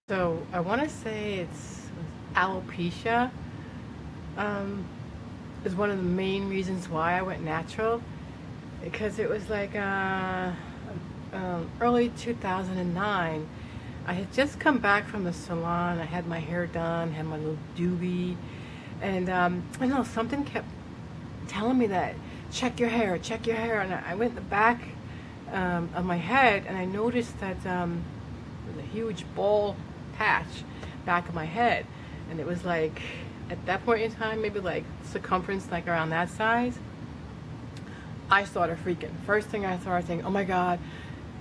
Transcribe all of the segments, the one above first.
So I want to say it's alopecia is one of the main reasons why I went natural, because it was like early 2009. I had just come back from the salon. I had my hair done, had my little doobie, and I don't know, something kept telling me that check your hair, check your hair. And I went in the back of my head, and I noticed that there was a huge bald patch back of my head, and it was like at that point in time maybe like circumference like around that size. I started freaking. First thing I started thinking, oh my god,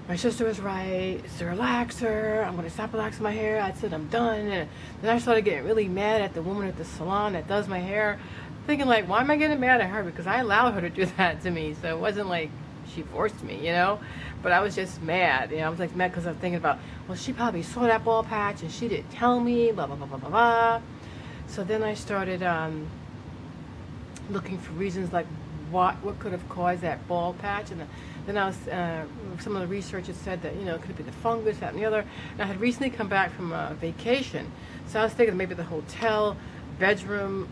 my sister was right, it's a relaxer, I'm gonna stop relaxing my hair. I said I'm done. And then I started getting really mad at the woman at the salon that does my hair, thinking like, why am I getting mad at her? Because I allowed her to do that to me. So it wasn't like she forced me, you know. But I was just mad, you know. I was like mad because I was thinking about, well, she probably saw that bald patch and she didn't tell me, blah blah blah blah blah blah. So then I started looking for reasons like what could have caused that bald patch. And then I was some of the researchers said that, you know, it could be the fungus, that and the other. And I had recently come back from a vacation, so I was thinking maybe the hotel bedroom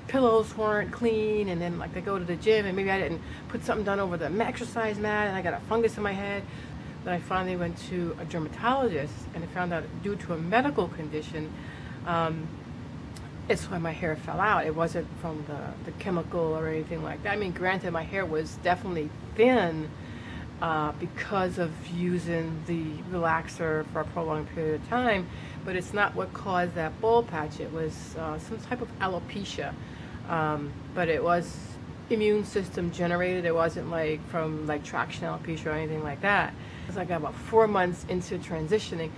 pillows weren't clean, and then like I go to the gym and maybe I didn't put something done over the exercise mat and I got a fungus in my head. Then I finally went to a dermatologist and I found out due to a medical condition, it's why my hair fell out. It wasn't from the chemical or anything like that. I mean, granted, my hair was definitely thin because of using the relaxer for a prolonged period of time, but it's not what caused that bald patch. It was some type of alopecia, but it was immune system generated. It wasn't like from like traction alopecia or anything like that. It was like about 4 months into transitioning,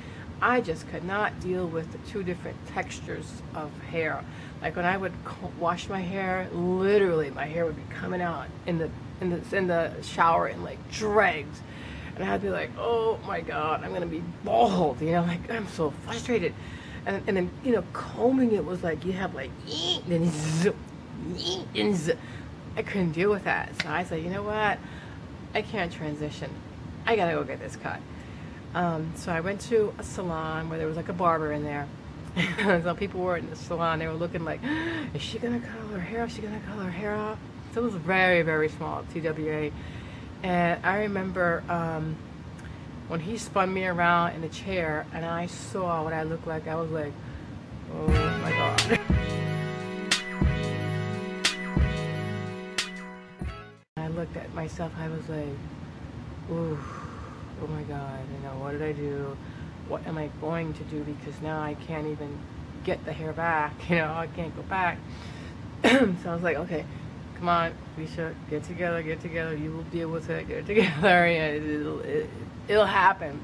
I just could not deal with the two different textures of hair. Like when I would wash my hair, literally my hair would be coming out in the shower in like dregs, and I'd be like, oh my god, I'm gonna be bald, you know, like I'm so frustrated. And then, you know, combing it was like you have like then zip, and zip. I couldn't deal with that, so I said, you know what, I can't transition, I gotta go get this cut. So I went to a salon where there was like a barber in there. So people were in the salon, they were looking like, is she gonna curl her hair off? Is she gonna curl her hair off? So it was very, very small, TWA. And I remember when he spun me around in the chair and I saw what I looked like, I was like, oh my god. I looked at myself, I was like, ooh. Oh my god, you know, what did I do? What am I going to do? Because now I can't even get the hair back, you know, I can't go back. So I was like, okay, come on, we should get together, you will deal with it, get it together, and it'll happen.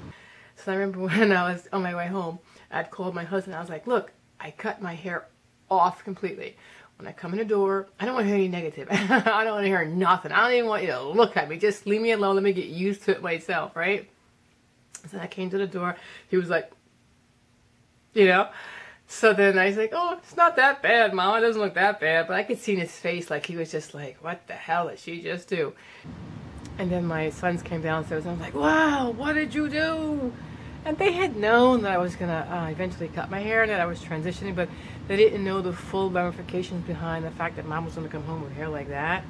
So I remember when I was on my way home, I'd called my husband, I was like, look, I cut my hair off completely. When I come in the door, I don't want to hear any negative. I don't want to hear nothing. I don't even want you to look at me. Just leave me alone. Let me get used to it myself, right? So I came to the door. He was like, you know. So then I was like, oh, it's not that bad, Mom. It doesn't look that bad. But I could see in his face like he was just like, what the hell did she just do? And then my sons came downstairs and I was like, wow, what did you do? And they had known that I was going to eventually cut my hair and that I was transitioning, but they didn't know the full ramifications behind the fact that Mom was going to come home with hair like that.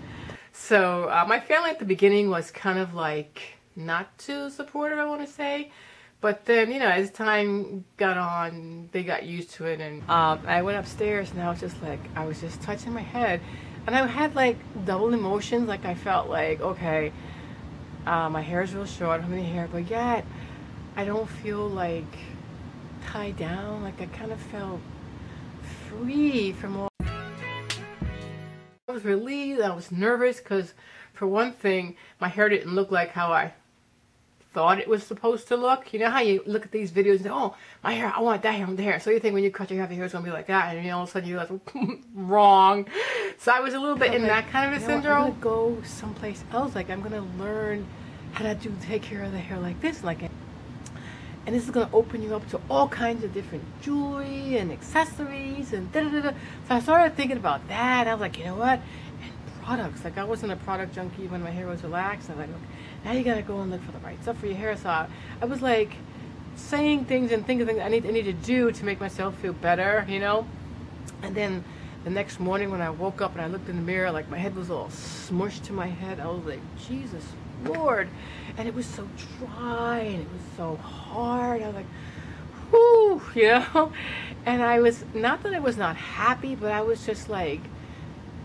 So my family at the beginning was kind of like not too supportive, I want to say. But then, you know, as time got on, they got used to it. And I went upstairs and I was just like, I was just touching my head. And I had like double emotions. Like I felt like, okay, my hair is real short, I don't have any hair, but yet I don't feel like tied down. Like I kind of felt free from all. I was relieved, I was nervous because for one thing, my hair didn't look like how I thought it was supposed to look. You know how you look at these videos and say, oh, my hair, I want that hair, I want the hair. So you think when you cut your hair, it's going to be like that, and then all of a sudden you're like, wrong. So I was a little bit in that kind of a syndrome. I'm going to go someplace else. Like I'm going to learn how to take care of the hair like this. And this is going to open you up to all kinds of different jewelry and accessories and da-da-da-da. So I started thinking about that. I was like, you know what? And products. Like I wasn't a product junkie when my hair was relaxed. I was like, look, now you got to go and look for the right stuff for your hair. So I was like saying things and thinking things I need to do to make myself feel better, you know. And then the next morning when I woke up and I looked in the mirror, like my head was all smushed to my head. I was like, Jesus Lord. And it was so dry and it was so hard. I was like, whoo, you know. And I was, not that I was not happy, but I was just like,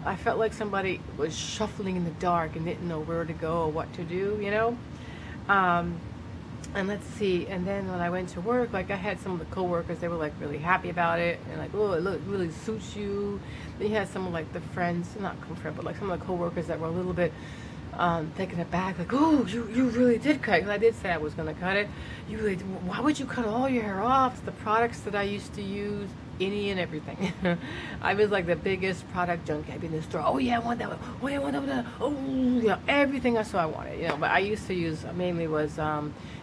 I felt like somebody was shuffling in the dark and didn't know where to go or what to do, you know. And let's see, and then when I went to work, like I had some of the coworkers, they were like really happy about it and like, oh, it really suits you. Then you had some of like the friends, not friends, but like some of the coworkers that were a little bit taken aback, like, oh, you really did cut, because I did say I was going to cut it. You really did. Why would you cut all your hair off? The products that I used to use, any and everything. I was like the biggest product junkie. I'd be in the store, oh yeah, I want that one, oh yeah, I want that one, oh, you know, everything I saw I wanted, you know. But I used to use, mainly was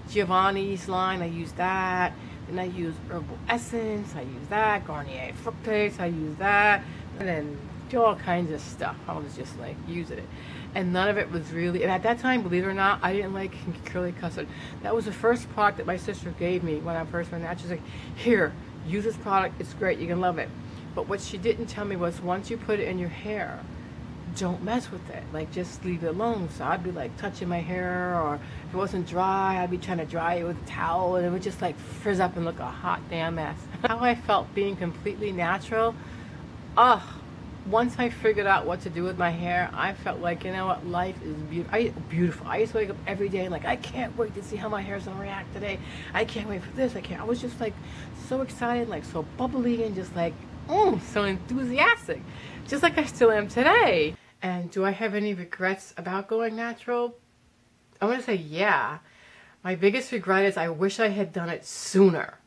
Giovanni's line, I used that. Then I used Herbal Essence, I used that. Garnier Fructose, I used that. And then all kinds of stuff. I was just like using it. And none of it was really, and at that time, believe it or not, I didn't like curly custard. That was the first product that my sister gave me when I first went out. She's like, here, use this product, it's great, you can love it. But what she didn't tell me was once you put it in your hair, don't mess with it. Like, just leave it alone. So I'd be like touching my hair, or if it wasn't dry, I'd be trying to dry it with a towel, and it would just like frizz up and look a hot damn mess. How I felt being completely natural, once I figured out what to do with my hair, I felt like, you know what, life is beautiful. I used to wake up every day like, I can't wait to see how my hair's gonna react today. I can't wait for this. I was just like so excited, like so bubbly, and just like, so enthusiastic, just like I still am today. And do I have any regrets about going natural? I want to say yeah. My biggest regret is I wish I had done it sooner.